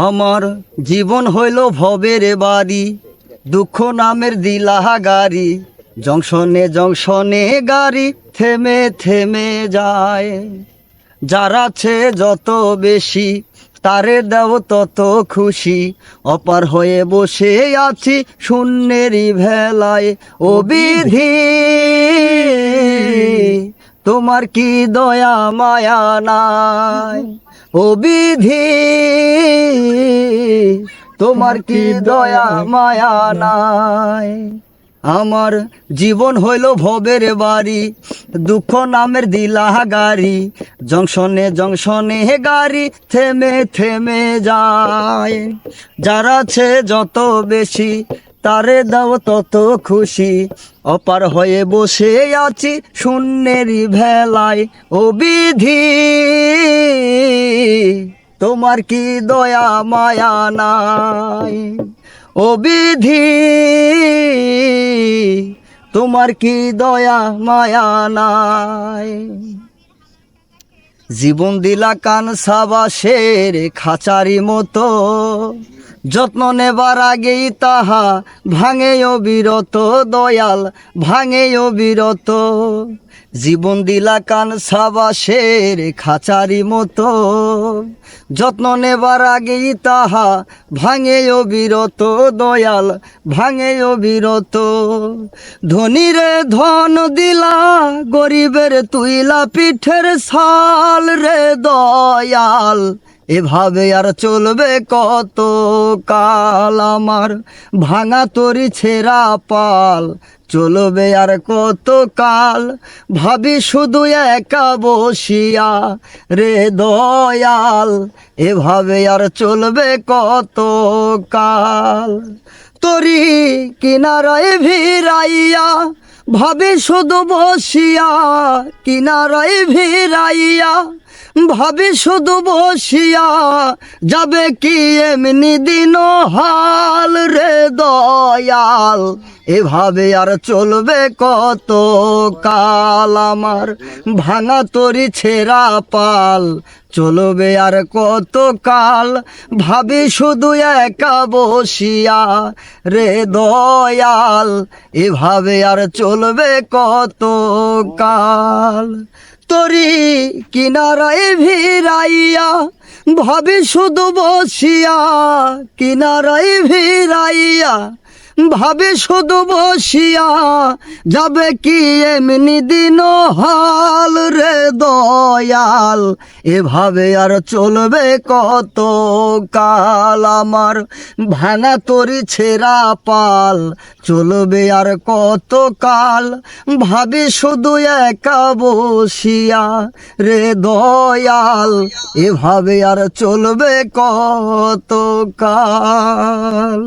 আমার জীবন হইল ভবের বাড়ি, দুঃখ নামের দিলাহা গাড়ি, জংশনে জংশনে গাড়ি থেমে থেমে যায়। যার আছে যত বেশি তারে দেও তত খুশি, অপার হয়ে বসে আছি শূন্যেরই ভেলায়। ও বিধি, তোমার কি দয়া মায়া নাই? ও বিধি, তোমার কি দয়া মায়া নাই? আমার জীবন হইল ভবের বাড়ি, দুঃখ নামের দিলাহা গাড়ি, জংশনে জংশনে গাড়ি থেমে থেমে যায়। যার আছে যত বেশি তারে দাও তত খুশি, অপার হয়ে বসে আছি শূন্যেরই ভেলায়। ও বিধি, তোমার কি দয়া মায়া নাই? ও বিধি, তোমার কি দয়া মায়া নাই? জীবন দিলা কান সাবাসের খাঁচারি মতো, যত্ন নেবার আগেই তাহা ভাঙে অবিরত। দয়াল ভাঙে অবিরত। জীবন দিলা কান সাবাসের খাঁচারি মতো, যত্ন নেবার আগেই তাহা ভাঙে অবিরত। দয়াল ভাঙে অবিরত। ধনীরে ধন দিলা, গরিবের তুইলা পিঠের ছাল রে দয়াল। এভাবে আর চলবে কত কাল? আমার ভাঙা তরি ছেঁড়া পাল চলবে আর কত কাল? ভাবি শুধু একা বসিয়া রে দয়াল, এভাবে আর চলবে কত কাল? তরি কিনারায় ভিড়াইয়া ভাবি শুধু বসিয়া, কিনারায় ভিড়াইয়া ভাবি শুধু বসিয়া, যাবে কি এমনি দিন হাল রে দয়াল? এভাবে আর চলবে কত কাল? আমার ভাঙা তরি ছেঁড়া পাল চলবে আর কত কাল? ভাবি শুধু একা বসিয়া রে দয়াল, এভাবে আর চলবে কত কাল? তরি কিনারায় ভিড়াইয়া ভাবি শুধু বসিয়া, কিনারায় ভিড়াইয়া ভাবি শুধু বসিয়া, যাবে কি এমনি দিন হাল রে দয়াল? এভাবে আর চলবে কত কাল? আমার ভাঙা তরি ছেঁড়া পাল চলবে আর কত কাল? ভাবি শুধু একা বসিয়া রে দয়াল, এভাবে আর চলবে কত কাল?